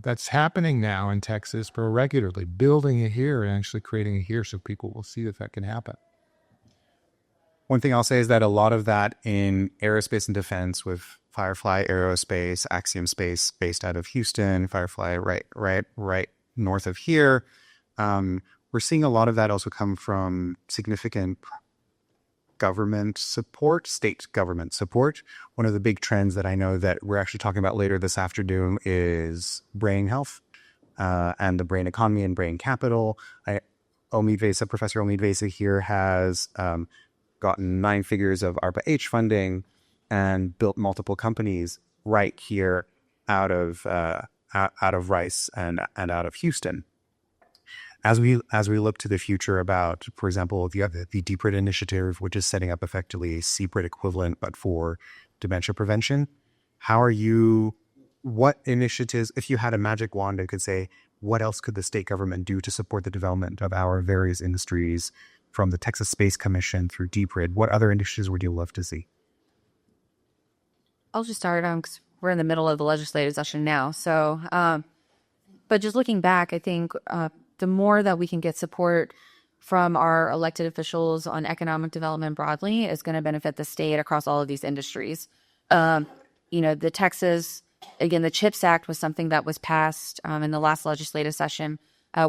that's happening now in Texas, but regularly building it here and actually creating it here so people will see that can happen. One thing I'll say is that a lot of that in aerospace and defense with Firefly Aerospace, Axiom Space based out of Houston, Firefly right north of here. We're seeing a lot of that also come from significant government support, state government support. One of the big trends that I know that we're actually talking about later this afternoon is brain health and the brain economy and brain capital. Professor Omid Vesa here has gotten 9 figures of ARPA-H funding and built multiple companies right here out of Rice and out of Houston. As we look to the future about, for example, the DPRIT initiative, which is setting up effectively a CPRIT equivalent, but for dementia prevention, what initiatives, if you had a magic wand that could say, what else could the state government do to support the development of our various industries, from the Texas Space Commission through DPRIT, what other initiatives would you love to see? I'll just start because we're in the middle of the legislative session now. So, but just looking back, I think the more that we can get support from our elected officials on economic development broadly is going to benefit the state across all of these industries. The Texas, again, the CHIPS Act was something that was passed in the last legislative session.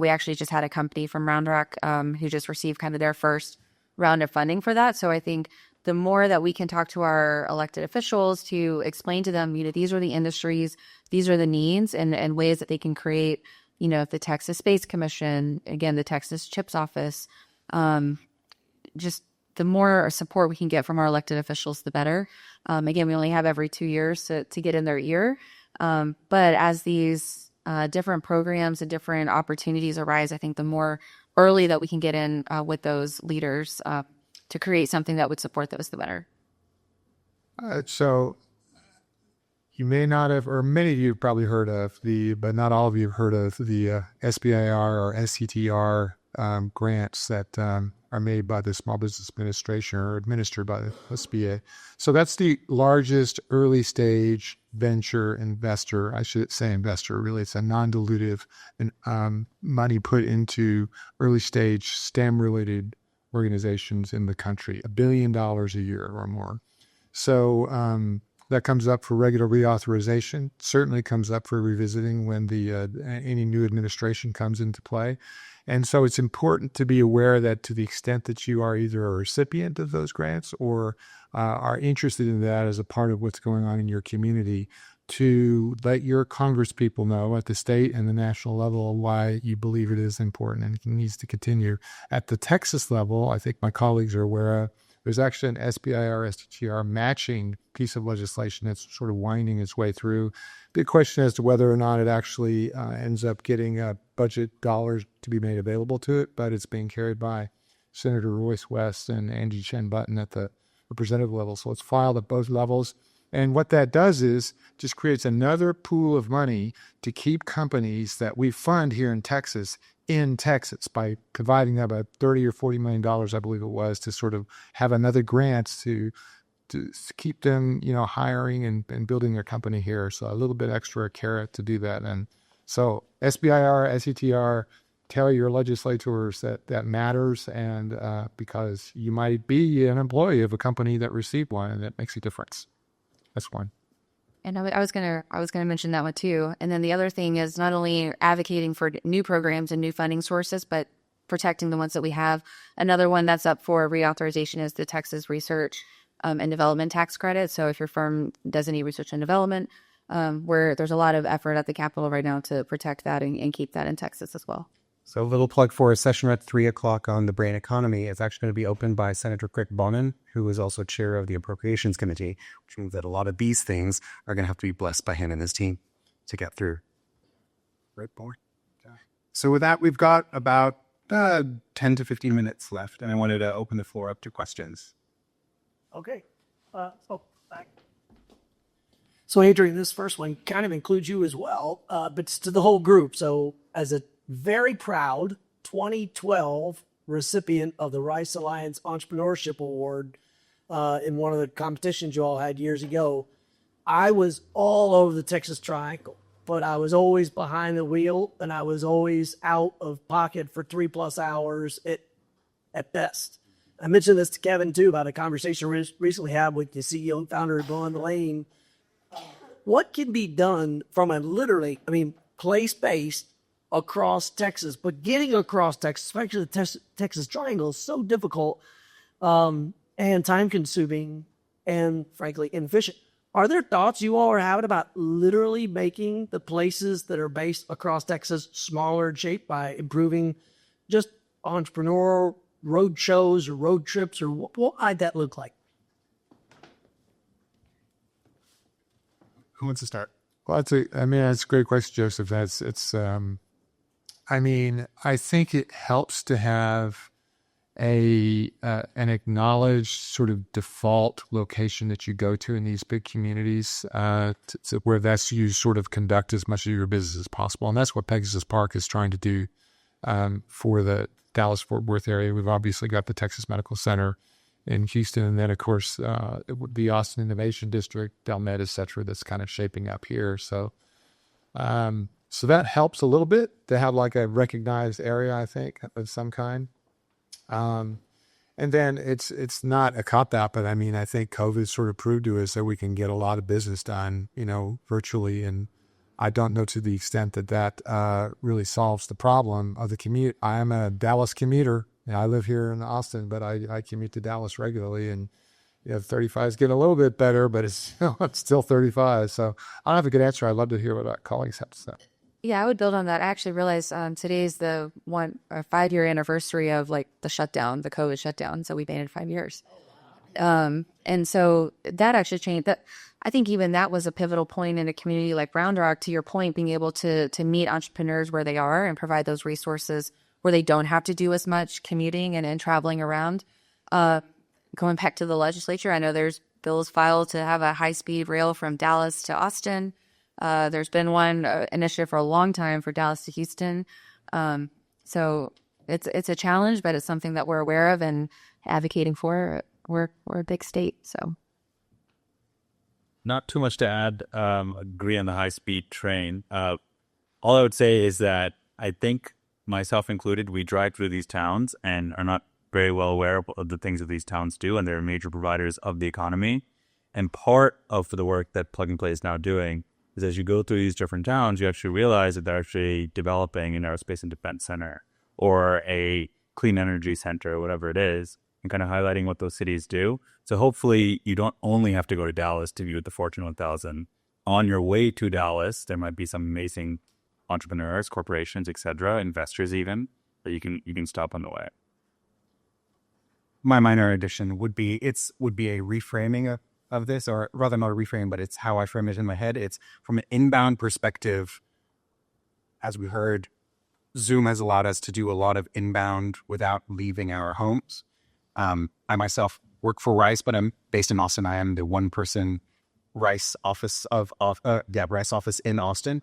We actually just had a company from Round Rock who just received kind of their first round of funding for that. So I think the more that we can talk to our elected officials to explain to them, these are the industries, these are the needs and ways that they can create, the Texas Space Commission, again, the Texas CHIPS Office, just the more support we can get from our elected officials, the better. Again, we only have every 2 years to get in their ear. But as these different programs and different opportunities arise, I think the more early that we can get in with those leaders to create something that would support those, the better. So you may not have, or many of you have probably heard of but not all of you have heard of the SBIR or SCTR grants that are made by the Small Business Administration or administered by the SBA. So that's the largest early stage venture investor. I should say investor. Really, it's a non-dilutive money put into early stage STEM related organizations in the country, $1 billion a year or more. So that comes up for regular reauthorization, certainly comes up for revisiting when any new administration comes into play. And so it's important to be aware that to the extent that you are either a recipient of those grants or are interested in that as a part of what's going on in your community, to let your Congress people know at the state and the national level why you believe it is important and it needs to continue. At the Texas level, I think my colleagues are aware of, there's actually an SBIR, STTR matching piece of legislation that's sort of winding its way through. Big question as to whether or not it actually ends up getting budget dollars to be made available to it, but it's being carried by Senator Royce West and Angie Chen Button at the representative level. So it's filed at both levels. And what that does is just creates another pool of money to keep companies that we fund here in Texas by providing them about $30 or $40 million, I believe it was, to sort of have another grant to keep them, hiring and building their company here. So a little bit extra carrot to do that. And so SBIR, SETR, tell your legislators that matters, and because you might be an employee of a company that received one, and that makes a difference. That's one. And I was gonna mention that one too. And then the other thing is not only advocating for new programs and new funding sources, but protecting the ones that we have. Another one that's up for reauthorization is the Texas Research and Development Tax Credit. So if your firm does any research and development, where there's a lot of effort at the Capitol right now to protect that and keep that in Texas as well. So a little plug for a session at 3 o'clock on the brain economy. It's actually going to be opened by Senator Crick Bonin, who is also chair of the Appropriations Committee, which means that a lot of these things are going to have to be blessed by him and his team to get through. Right, boy. So with that, we've got about 10 to 15 minutes left, and I wanted to open the floor up to questions. Okay. Back. So, Adrian, this first one kind of includes you as well, but it's to the whole group. So, as a very proud 2012 recipient of the Rice Alliance Entrepreneurship Award in one of the competitions you all had years ago, I was all over the Texas Triangle, but I was always behind the wheel and I was always out of pocket for 3+ hours at best. I mentioned this to Kevin too about a conversation we recently had with the CEO and founder of Blowing the Lane. What can be done from a place-based across Texas, but getting across Texas, especially the Texas Triangle, is so difficult and time-consuming and, frankly, inefficient. Are there thoughts you all are having about literally making the places that are based across Texas smaller in shape by improving just entrepreneurial road shows or road trips, or what might that look like? Who wants to start? Well, that's a great question, Joseph. I think it helps to have an acknowledged sort of default location that you go to in these big communities, where that's you sort of conduct as much of your business as possible. And that's what Pegasus Park is trying to do for the Dallas-Fort Worth area. We've obviously got the Texas Medical Center in Houston, and then, of course, the Austin Innovation District, Delmed, et cetera, that's kind of shaping up here. So that helps a little bit to have like a recognized area, I think, of some kind. And then it's not a cop-out, but I think COVID sort of proved to us that we can get a lot of business done, virtually. And I don't know to the extent that really solves the problem of the commute. I am a Dallas commuter. I live here in Austin, but I commute to Dallas regularly, and 35 is getting a little bit better, but it's still 35. So I don't have a good answer. I'd love to hear what our colleagues have to say. Yeah, I would build on that. I actually realized today is the 5-year anniversary of the shutdown, the COVID shutdown. So we made it 5 years. And so that actually changed that. I think even that was a pivotal point in a community like Round Rock, to your point, being able to meet entrepreneurs where they are and provide those resources where they don't have to do as much commuting and traveling around. Going back to the legislature, I know there's bills filed to have a high-speed rail from Dallas to Austin. There's been one initiative for a long time for Dallas to Houston. So it's a challenge, but it's something that we're aware of and advocating for. We're a big state, so. Not too much to add. Agree on the high-speed train. All I would say is that I think, myself included, we drive through these towns and are not very well aware of the things that these towns do, and they're major providers of the economy. And part of the work that Plug and Play is now doing is, as you go through these different towns, you actually realize that they're actually developing an aerospace and defense center or a clean energy center, or whatever it is, and kind of highlighting what those cities do. So hopefully you don't only have to go to Dallas to view the Fortune 1000. On your way to Dallas, there might be some amazing entrepreneurs, corporations, etc., investors even, that you can stop on the way. My minor addition would be a reframing of this, or rather not a reframe, but it's how I frame it in my head. It's from an inbound perspective. As we heard, Zoom has allowed us to do a lot of inbound without leaving our homes. I myself work for Rice, but I'm based in Austin. I am the one-person Rice office Rice office in Austin.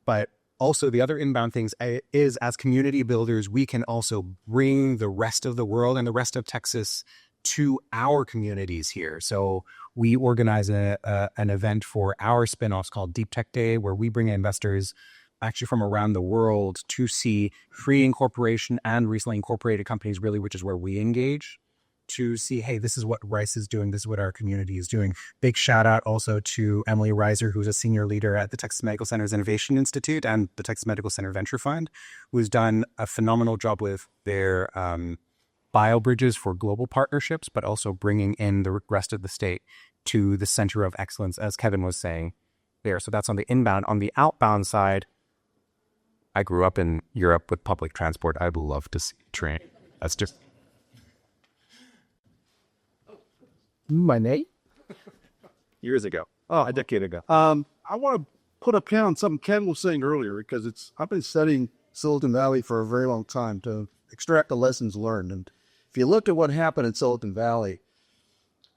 But also, the other inbound things is, as community builders, we can also bring the rest of the world and the rest of Texas to our communities here. So we organize an event for our spinoffs called Deep Tech Day, where we bring investors actually from around the world to see pre-incorporation and recently incorporated companies, really, which is where we engage, to see, hey, this is what Rice is doing. This is what our community is doing. Big shout out also to Emily Reiser, who's a senior leader at the Texas Medical Center's Innovation Institute and the Texas Medical Center Venture Fund, who's done a phenomenal job with their bio bridges for global partnerships, but also bringing in the rest of the state to the center of excellence, as Kevin was saying there. So that's on the inbound. On the outbound side, I grew up in Europe with public transport. I'd love to see a train. That's just My name? years ago. A decade ago. I want to put a pin on something Ken was saying earlier because I've been studying Silicon Valley for a very long time to extract the lessons learned. And if you look at what happened in Silicon Valley,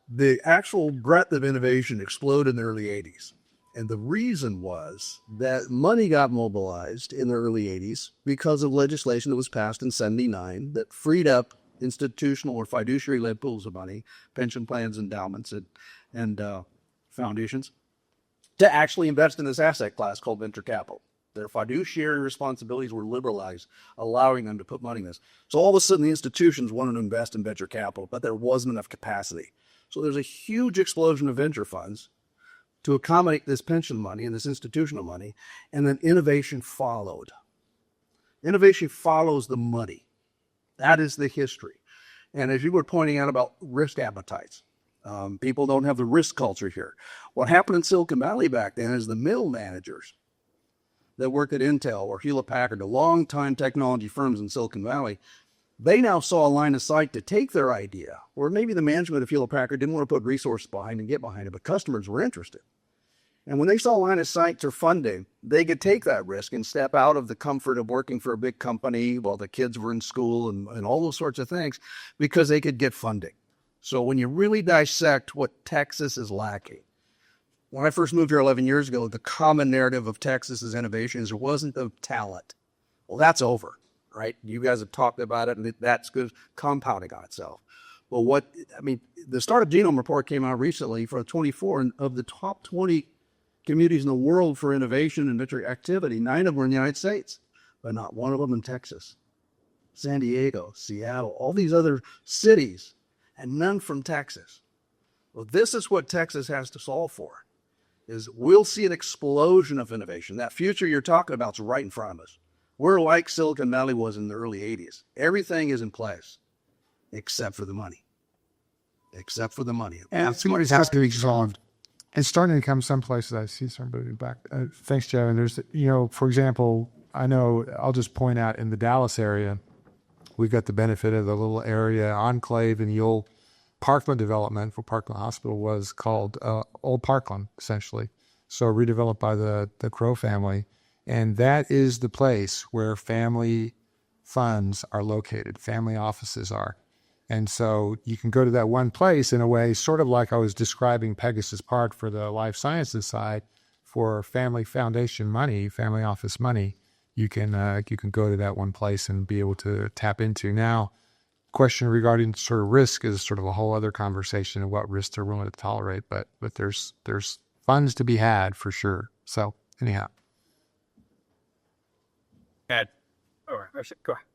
the actual breadth of innovation exploded in the early 80s. And the reason was that money got mobilized in the early 80s because of legislation that was passed in 79 that freed up institutional or fiduciary-led pools of money, pension plans, endowments, and foundations, to actually invest in this asset class called venture capital. Their fiduciary responsibilities were liberalized, allowing them to put money in this. So all of a sudden, the institutions wanted to invest in venture capital, but there wasn't enough capacity. So there's a huge explosion of venture funds to accommodate this pension money and this institutional money, and then innovation followed. Innovation follows the money. That is the history. And as you were pointing out about risk appetites, people don't have the risk culture here. What happened in Silicon Valley back then is the middle managers that worked at Intel or Hewlett-Packard, the long-time technology firms in Silicon Valley, they now saw a line of sight to take their idea, or maybe the management of Hewlett-Packard didn't want to put resources behind and get behind it, but customers were interested. And when they saw a line of sight to funding, they could take that risk and step out of the comfort of working for a big company while the kids were in school and all those sorts of things because they could get funding. So when you really dissect what Texas is lacking, when I first moved here 11 years ago, the common narrative of Texas's innovation is there wasn't the talent. Well, that's over, right? You guys have talked about it, and that's good, compounding on itself. Well, the Startup Genome Report came out recently for 24, and of the top 20 communities in the world for innovation and venture activity, 9 of them were in the United States, but not one of them in Texas. San Diego, Seattle, all these other cities, and none from Texas. Well, this is what Texas has to solve for, is we'll see an explosion of innovation. That future you're talking about is right in front of us. We're like Silicon Valley was in the early 80s. Everything is in place, except for the money. Except for the money. And somebody has to be solved. It's starting to come some places. I see somebody back. Thanks, Joe. And there's, for example, I know I'll just point out in the Dallas area, we've got the benefit of the little area enclave in the old Parkland development for Parkland Hospital was called Old Parkland, essentially. So redeveloped by the Crow family. And that is the place where family funds are located, family offices are. And so you can go to that one place in a way, sort of like I was describing Pegasus Park for the life sciences side, for family foundation money, family office money. You can go to that one place and be able to tap into. Now, question regarding sort of risk is sort of a whole other conversation of what risks they're willing to tolerate. But there's funds to be had for sure. So anyhow, Ed. Go ahead.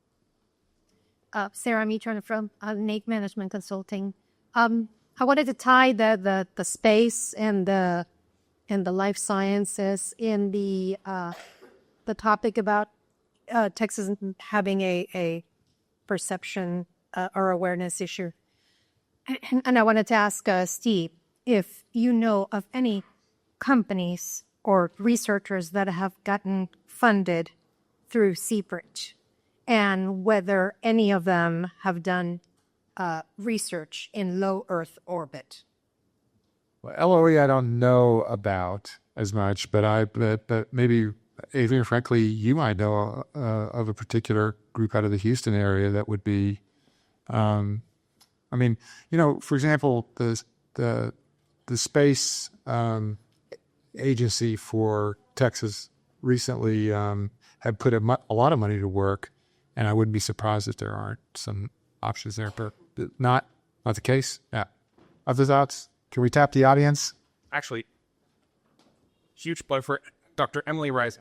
Sarah Mitron from Nate Management Consulting. I wanted to tie the space and the life sciences in the topic about Texas having a perception or awareness issue. And I wanted to ask Steve if you know of any companies or researchers that have gotten funded through CBRIDGE, and whether any of them have done research in low Earth orbit. Well, LOE I don't know about as much, but maybe, Adrian, frankly, you might know of a particular group out of the Houston area that would be, for example, the space agency for Texas recently had put a lot of money to work. And I wouldn't be surprised if there aren't some options there, but not the case. Yeah. Other thoughts? Can we tap the audience? Actually, huge plug for Dr. Emily Rice.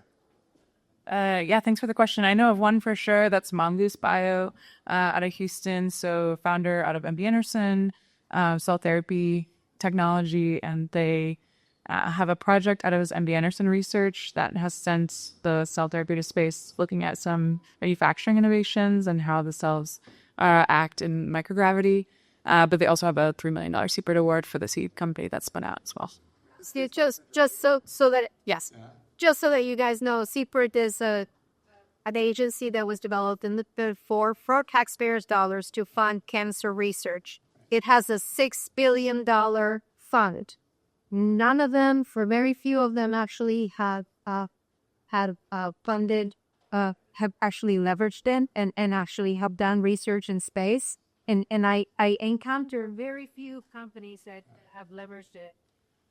Yeah, thanks for the question. I know of one for sure. That's Mongoose Bio out of Houston. So founder out of MD Anderson, cell therapy technology, and they have a project out of his MD Anderson research that has sent the cell therapy to space, looking at some manufacturing innovations and how the cells act in microgravity. But they also have a $3 million CBRIDGE award for the seed company that spun out as well. Just so that you guys know, CBRIDGE is a an agency that was developed for taxpayers' dollars to fund cancer research. It has a $6 billion fund. None of them, for very few of them, actually have funded, have actually leveraged it and actually have done research in space. And I encounter very few companies that have leveraged it.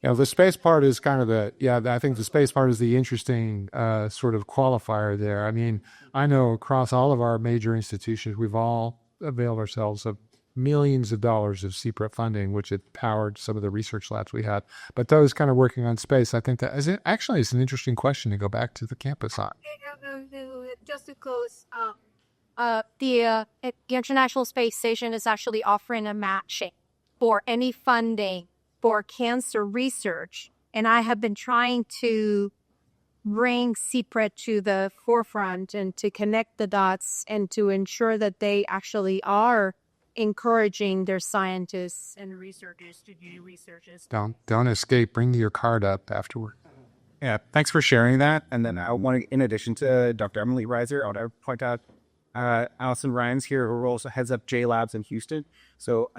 You know, the space part is kind of I think the space part is the interesting sort of qualifier there. I mean, I know across all of our major institutions, we've all availed ourselves of millions of dollars of CPRIT funding, which had powered some of the research labs we had. But those kind of working on space, I think that it's an interesting question to go back to the campus on. Just to close, the International Space Station is actually offering a matching for any funding for cancer research. And I have been trying to bring CPRIT to the forefront and to connect the dots and to ensure that they actually are encouraging their scientists and researchers to do researches. Don't escape. Bring your card up afterward. Yeah, thanks for sharing that. And then I want to, in addition to Dr. Emily Reiser, I want to point out Allison Ryans here, who also heads up J Labs in Houston. So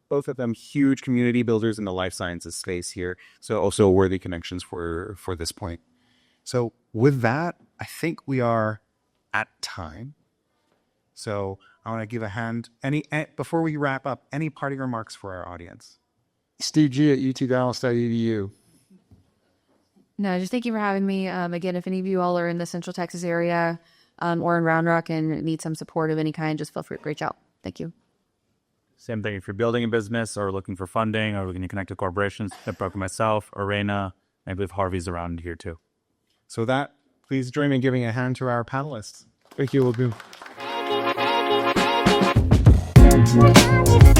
both of them huge community builders in the life sciences space here. So also worthy connections for this point. So with that, I think we are at time. So I want to give a hand. Before we wrap up, any parting remarks for our audience? Steve G at utdallas.edu. No, just thank you for having me. Again, if any of you all are in the Central Texas area or in Round Rock and need some support of any kind, just feel free to reach out. Thank you. Same thing. If you're building a business or looking for funding or looking to connect to corporations, hit up myself, Arena, I believe Harvey's around here too. So that, please join me in giving a hand to our panelists. Thank you, Lagoon. Thank you.